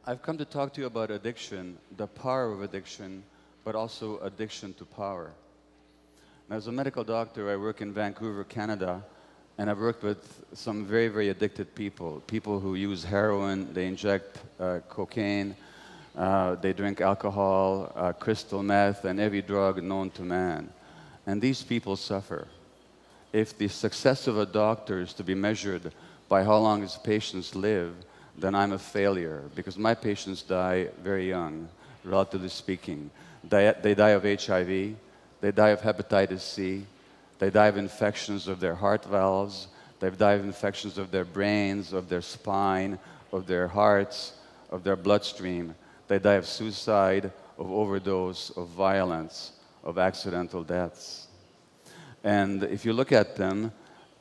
I've come to talk to you about addiction, the power of addiction, but also addiction to power. Now, as a medical doctor, I work in Vancouver, Canada, and I've worked with some very, very addicted people. People who use heroin, they inject cocaine, they drink alcohol, crystal meth, and every drug known to man. And these people suffer. If the success of a doctor is to be measured by how long his patients live, then I'm a failure, because my patients die very young, relatively speaking. They die of HIV, they die of hepatitis C, they die of infections of their heart valves, they die of infections of their brains, of their spine, of their hearts, of their bloodstream. They die of suicide, of overdose, of violence, of accidental deaths. And if you look at them,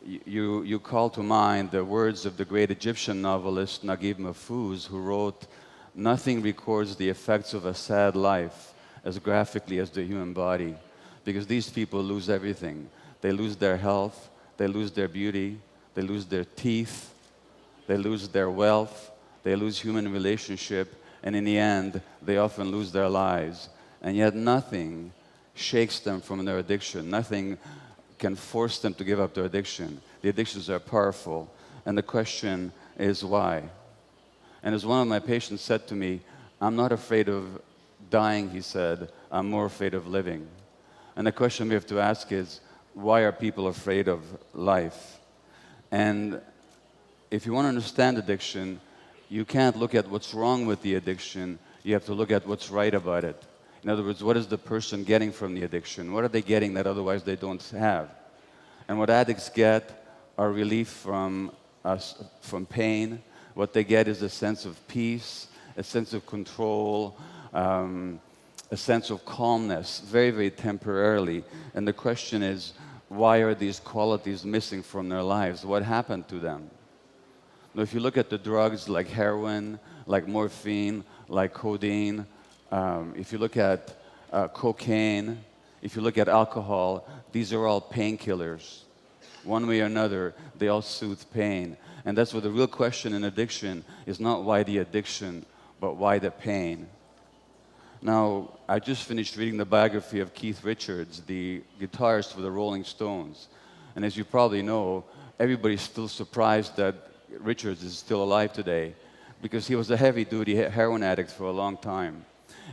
you call to mind the words of the great Egyptian novelist Naguib Mahfouz, who wrote, "Nothing records the effects of a sad life as graphically as the human body," because these people lose everything. They lose their health, they lose their beauty, they lose their teeth, they lose their wealth, they lose human relationship, and in the end, they often lose their lives. And yet nothing shakes them from their addiction. Nothing can force them to give up their addiction. The addictions are powerful, and the question is why? And as one of my patients said to me, "I'm not afraid of dying," he said, "I'm more afraid of living." And the question we have to ask is, why are people afraid of life? And if you want to understand addiction, you can't look at what's wrong with the addiction, you have to look at what's right about it. In other words, what is the person getting from the addiction? What are they getting that otherwise they don't have? And what addicts get are relief from pain. What they get is a sense of peace, a sense of control, a sense of calmness, very, very temporarily. And the question is, why are these qualities missing from their lives? What happened to them? Now, if you look at the drugs like heroin, like morphine, like codeine, if you look at cocaine, if you look at alcohol, these are all painkillers. One way or another, they all soothe pain. And that's what the real question in addiction is, not why the addiction, but why the pain. Now, I just finished reading the biography of Keith Richards, the guitarist for the Rolling Stones. And as you probably know, everybody's still surprised that Richards is still alive today, because he was a heavy-duty heroin addict for a long time.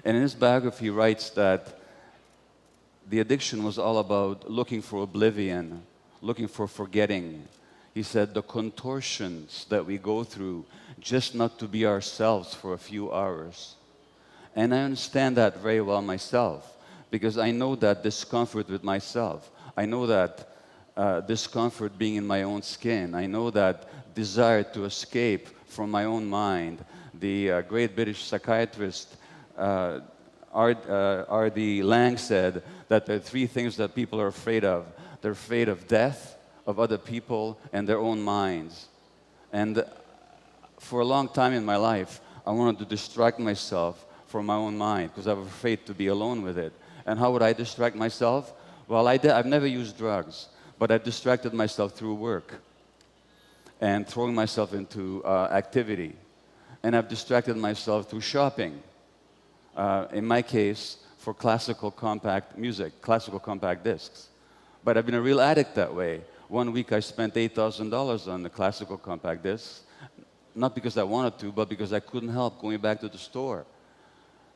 And in his biography, he writes that the addiction was all about looking for oblivion, looking for forgetting. He said, the contortions that we go through just not to be ourselves for a few hours. And I understand that very well myself, because I know that discomfort with myself. I know that discomfort being in my own skin. I know that desire to escape from my own mind. The great British psychiatrist R.D. Lang said that there are three things that people are afraid of. They're afraid of death, of other people, and their own minds. And for a long time in my life, I wanted to distract myself from my own mind because I was afraid to be alone with it. And how would I distract myself? Well, I've never used drugs, but I've distracted myself through work and throwing myself into activity. And I've distracted myself through shopping. In my case, for classical compact music, classical compact discs. But I've been a real addict that way. One week I spent $8,000 on the classical compact discs, not because I wanted to, but because I couldn't help going back to the store.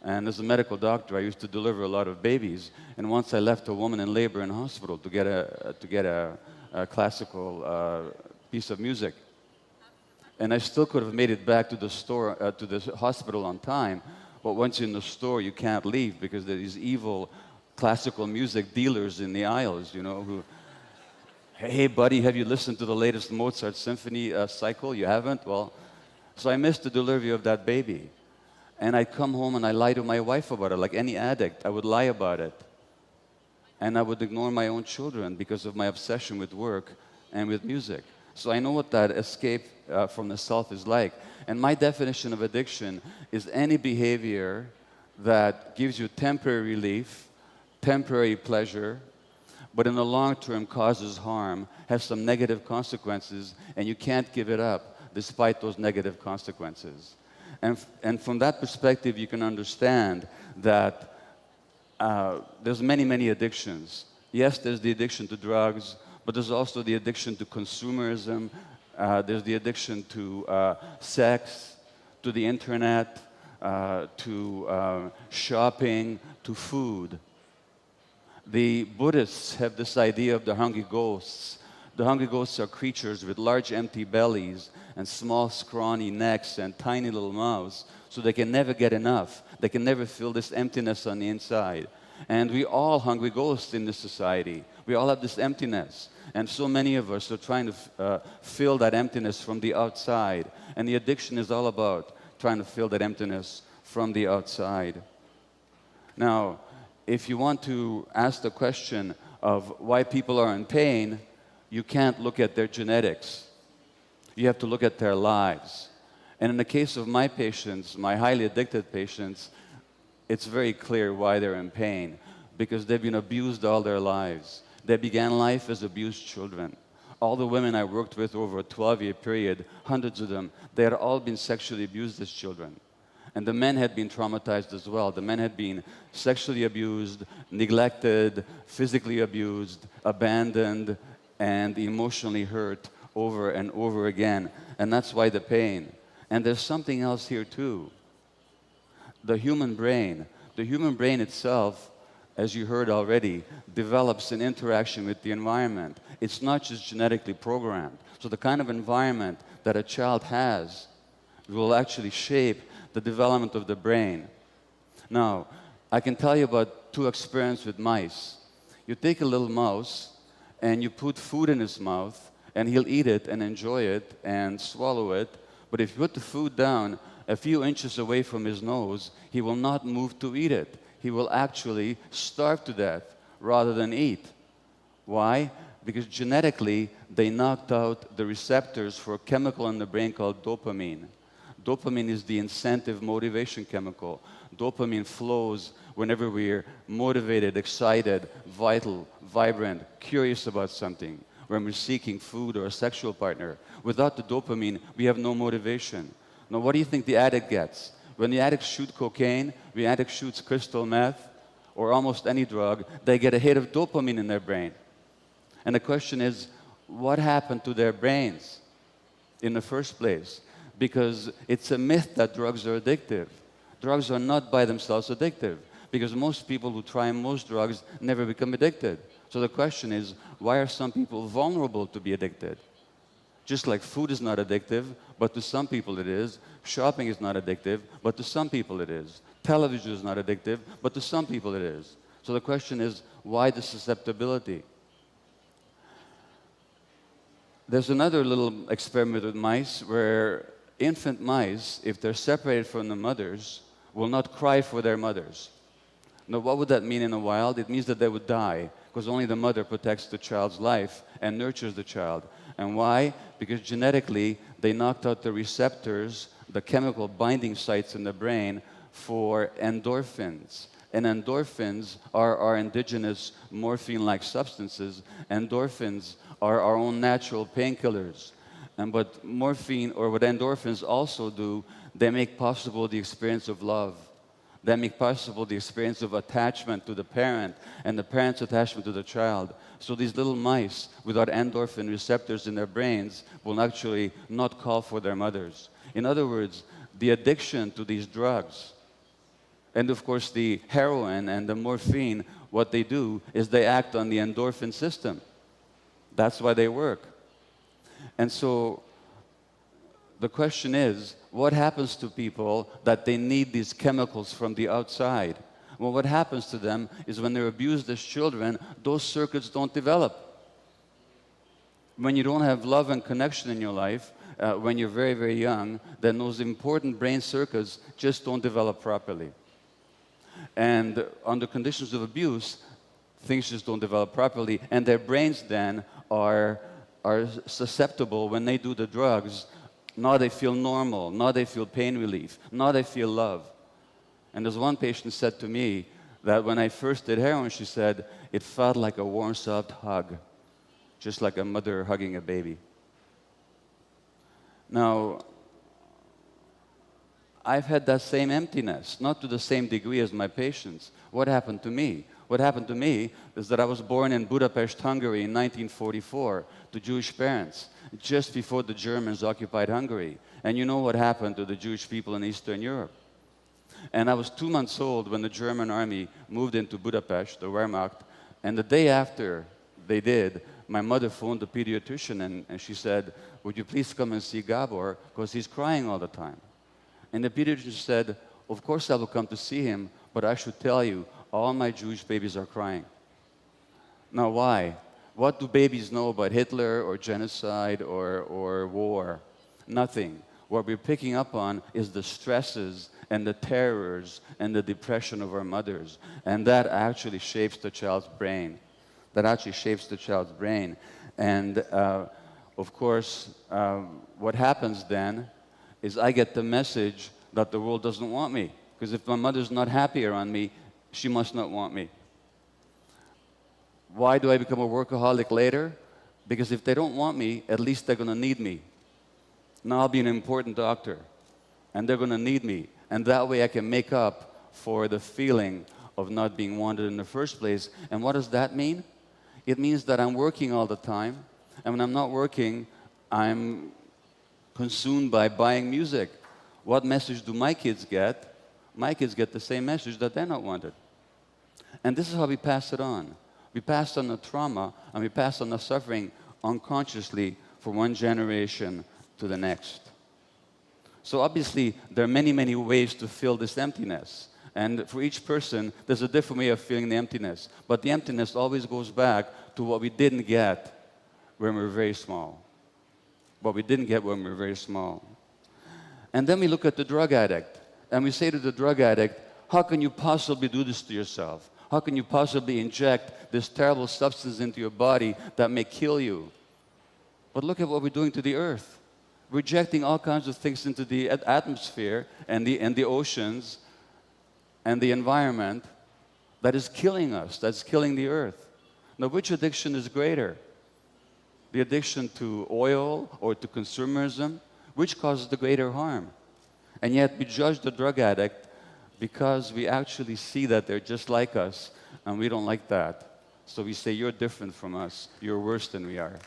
And as a medical doctor, I used to deliver a lot of babies. And once I left a woman in labor in hospital to get a classical piece of music. And I still could have made it back to the store, to the hospital on time. But once you're in the store, you can't leave because there are these evil classical music dealers in the aisles, you know, who, "Hey, buddy, have you listened to the latest Mozart symphony cycle? You haven't? Well," so I missed the delivery of that baby. And I'd come home and I lie to my wife about it, like any addict. I would lie about it. And I would ignore my own children because of my obsession with work and with music. So I know what that escape from the self is like. And my definition of addiction is any behavior that gives you temporary relief, temporary pleasure, but in the long term causes harm, has some negative consequences, and you can't give it up despite those negative consequences. And from that perspective, you can understand that there's many, many addictions. Yes, there's the addiction to drugs, but there's also the addiction to consumerism. There's the addiction to sex, to the internet, to shopping, to food. The Buddhists have this idea of the hungry ghosts. The hungry ghosts are creatures with large empty bellies and small scrawny necks and tiny little mouths, so they can never get enough. They can never fill this emptiness on the inside. And we all hungry ghosts in this society. We all have this emptiness. And so many of us are trying to fill that emptiness from the outside. And the addiction is all about trying to fill that emptiness from the outside. Now, if you want to ask the question of why people are in pain, you can't look at their genetics. You have to look at their lives. And in the case of my patients, my highly addicted patients, it's very clear why they're in pain, because they've been abused all their lives. They began life as abused children. All the women I worked with over a 12-year period, hundreds of them, they had all been sexually abused as children. And the men had been traumatized as well. The men had been sexually abused, neglected, physically abused, abandoned, and emotionally hurt over and over again. And that's why the pain. And there's something else here too. The human brain itself, as you heard already, develops an interaction with the environment. It's not just genetically programmed. So the kind of environment that a child has will actually shape the development of the brain. Now, I can tell you about two experiments with mice. You take a little mouse and you put food in his mouth, and he'll eat it and enjoy it and swallow it. But if you put the food down a few inches away from his nose, he will not move to eat it. He will actually starve to death rather than eat. Why? Because genetically, they knocked out the receptors for a chemical in the brain called dopamine. Dopamine is the incentive motivation chemical. Dopamine flows whenever we're motivated, excited, vital, vibrant, curious about something, when we're seeking food or a sexual partner. Without the dopamine, we have no motivation. Now, what do you think the addict gets? When the addict shoots cocaine, the addict shoots crystal meth, or almost any drug, they get a hit of dopamine in their brain. And the question is, what happened to their brains in the first place? Because it's a myth that drugs are addictive. Drugs are not by themselves addictive, because most people who try most drugs never become addicted. So the question is, why are some people vulnerable to be addicted? Just like food is not addictive, but to some people it is. Shopping is not addictive, but to some people it is. Television is not addictive, but to some people it is. So the question is, why the susceptibility? There's another little experiment with mice where infant mice, if they're separated from the mothers, will not cry for their mothers. Now, what would that mean in the wild? It means that they would die, because only the mother protects the child's life and nurtures the child. And why? Because genetically, they knocked out the receptors, the chemical binding sites in the brain for endorphins. And endorphins are our indigenous morphine-like substances. Endorphins are our own natural painkillers. And what morphine, or what endorphins also do, they make possible the experience of love. They make possible the experience of attachment to the parent and the parent's attachment to the child. So these little mice without endorphin receptors in their brains will actually not call for their mothers. In other words, the addiction to these drugs, and of course the heroin and the morphine, what they do is they act on the endorphin system. That's why they work. And so the question is, what happens to people that they need these chemicals from the outside? Well, what happens to them is when they're abused as children, those circuits don't develop. When you don't have love and connection in your life, when you're very, very young, then those important brain circuits just don't develop properly. And under conditions of abuse, things just don't develop properly, and their brains then are susceptible when they do the drugs. Now they feel normal, now they feel pain relief, now they feel love. And there's one patient said to me that when I first did heroin, she said, it felt like a warm, soft hug, just like a mother hugging a baby. Now, I've had that same emptiness, not to the same degree as my patients. What happened to me? What happened to me is that I was born in Budapest, Hungary in 1944 to Jewish parents, just before the Germans occupied Hungary. And you know what happened to the Jewish people in Eastern Europe. And I was 2 months old when the German army moved into Budapest, the Wehrmacht, and the day after they did, my mother phoned the pediatrician and she said, "Would you please come and see Gabor, because he's crying all the time." And the pediatrician said, "Of course I will come to see him, but I should tell you, all my Jewish babies are crying." Now why? What do babies know about Hitler or genocide or war? Nothing. What we're picking up on is the stresses and the terrors and the depression of our mothers. And that actually shapes the child's brain. That actually shapes the child's brain. And of course, what happens then is I get the message that the world doesn't want me. Because if my mother's not happy around me, she must not want me. Why do I become a workaholic later? Because if they don't want me, at least they're going to need me. Now I'll be an important doctor, and they're going to need me. And that way I can make up for the feeling of not being wanted in the first place. And what does that mean? It means that I'm working all the time, and when I'm not working, I'm consumed by buying music. What message do my kids get? My kids get the same message, that they're not wanted. And this is how we pass it on. We pass on the trauma, and we pass on the suffering unconsciously from one generation to the next. So obviously, there are many, many ways to fill this emptiness. And for each person, there's a different way of feeling the emptiness. But the emptiness always goes back to what we didn't get when we were very small. What we didn't get when we were very small. And then we look at the drug addict, and we say to the drug addict, how can you possibly do this to yourself? How can you possibly inject this terrible substance into your body that may kill you? But look at what we're doing to the earth. We're injecting all kinds of things into the atmosphere and the oceans and the environment that is killing us, that's killing the earth. Now, which addiction is greater? The addiction to oil or to consumerism? Which causes the greater harm? And yet we judge the drug addict because we actually see that they're just like us, and we don't like that. So we say, you're different from us. You're worse than we are.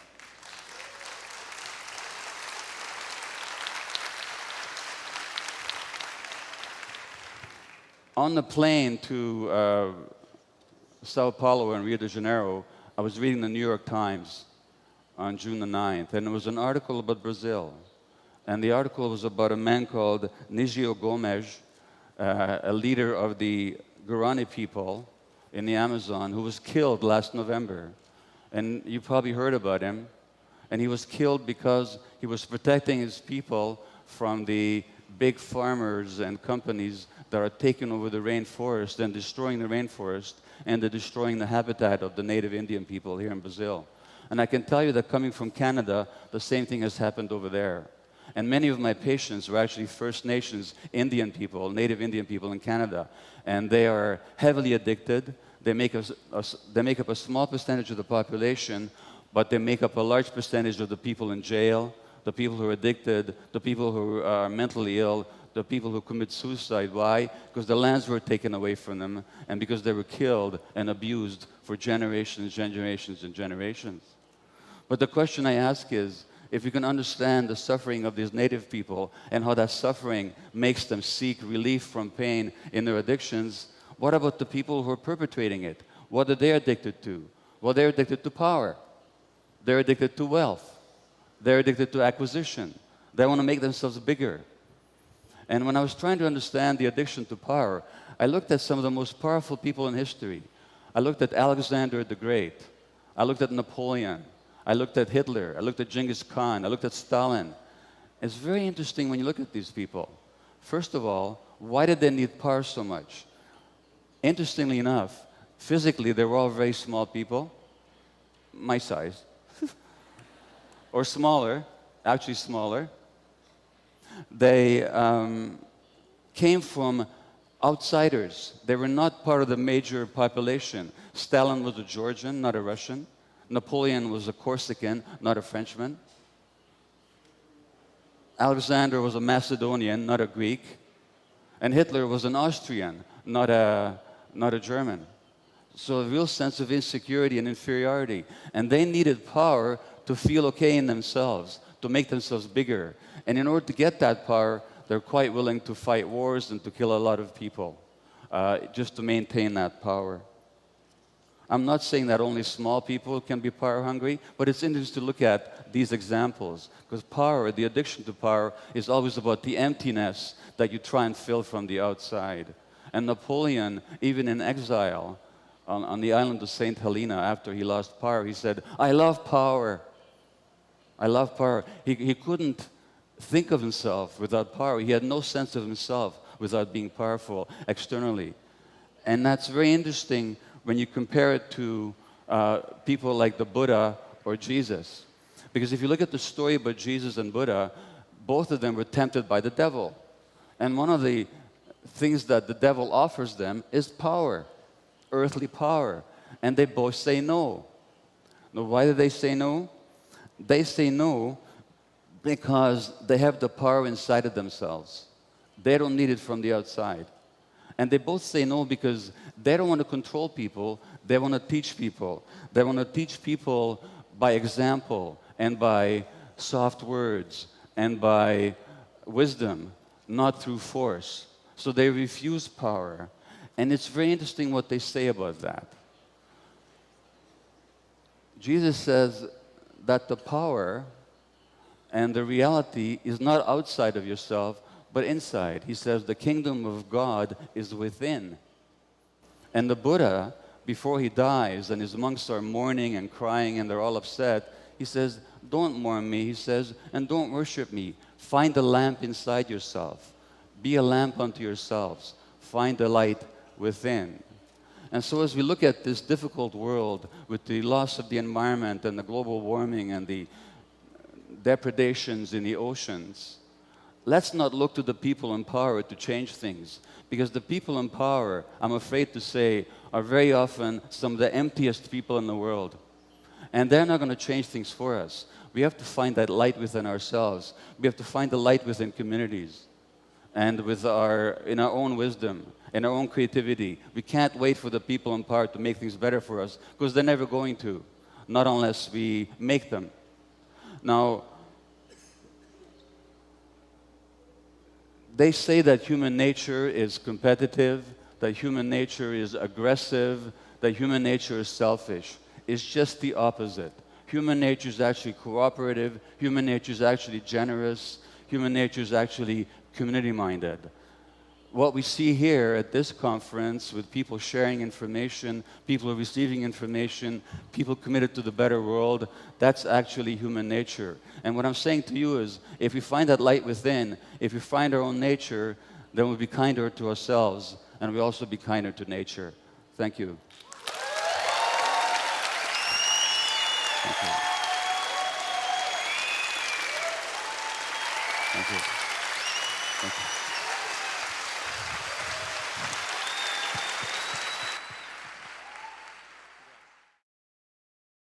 On the plane to Sao Paulo and Rio de Janeiro, I was reading the New York Times on June the 9th, and there was an article about Brazil. And the article was about a man called Nigio Gomes, a leader of the Guarani people in the Amazon, who was killed last November. And you probably heard about him. And he was killed because he was protecting his people from the big farmers and companies that are taking over the rainforest and destroying the rainforest, and they're destroying the habitat of the native Indian people here in Brazil. And I can tell you that coming from Canada, the same thing has happened over there. And many of my patients were actually First Nations Indian people, native Indian people in Canada. And they are heavily addicted. They make up a small percentage of the population, but they make up a large percentage of the people in jail, the people who are addicted, the people who are mentally ill, the people who commit suicide. Why? Because the lands were taken away from them, and because they were killed and abused for generations, generations, and generations. But the question I ask is, if we can understand the suffering of these native people and how that suffering makes them seek relief from pain in their addictions, what about the people who are perpetrating it? What are they addicted to? Well, they're addicted to power. They're addicted to wealth. They're addicted to acquisition. They want to make themselves bigger. And when I was trying to understand the addiction to power, I looked at some of the most powerful people in history. I looked at Alexander the Great. I looked at Napoleon. I looked at Hitler. I looked at Genghis Khan. I looked at Stalin. It's very interesting when you look at these people. First of all, why did they need power so much? Interestingly enough, physically, they were all very small people, my size, or smaller, actually smaller. They came from outsiders. They were not part of the major population. Stalin was a Georgian, not a Russian. Napoleon was a Corsican, not a Frenchman. Alexander was a Macedonian, not a Greek. And Hitler was an Austrian, not a German. So a real sense of insecurity and inferiority. And they needed power to feel okay in themselves, to make themselves bigger. And in order to get that power, they're quite willing to fight wars and to kill a lot of people, just to maintain that power. I'm not saying that only small people can be power hungry, but it's interesting to look at these examples, because power, the addiction to power, is always about the emptiness that you try and fill from the outside. And Napoleon, even in exile, on the island of St. Helena, after he lost power, he said, "I love power. I love power." He couldn't think of himself without power. He had no sense of himself without being powerful externally. And that's very interesting when you compare it to people like the Buddha or Jesus. Because if you look at the story about Jesus and Buddha, both of them were tempted by the devil. And one of the things that the devil offers them is power, earthly power. And they both say no. Now, why do they say no? They say no because they have the power inside of themselves. They don't need it from the outside. And they both say no because they don't want to control people, they want to teach people. They want to teach people by example and by soft words and by wisdom, not through force. So they refuse power. And it's very interesting what they say about that. Jesus says that the power and the reality is not outside of yourself, but inside. He says the kingdom of God is within. And the Buddha, before he dies and his monks are mourning and crying and they're all upset, he says, "Don't mourn me," he says, "and don't worship me. Find the lamp inside yourself. Be a lamp unto yourselves. Find the light within." And so as we look at this difficult world with the loss of the environment and the global warming and the depredations in the oceans, let's not look to the people in power to change things. Because the people in power, I'm afraid to say, are very often some of the emptiest people in the world. And they're not going to change things for us. We have to find that light within ourselves. We have to find the light within communities and in our own wisdom, in our own creativity. We can't wait for the people in power to make things better for us, because they're never going to, not unless we make them. Now, they say that human nature is competitive, that human nature is aggressive, that human nature is selfish. It's just the opposite. Human nature is actually cooperative, human nature is actually generous, human nature is actually community-minded. What we see here at this conference with people sharing information, people receiving information, people committed to the better world, that's actually human nature. And what I'm saying to you is, if we find that light within, if we find our own nature, then we'll be kinder to ourselves, and we'll also be kinder to nature. Thank you. Thank you. Thank you. Thank you.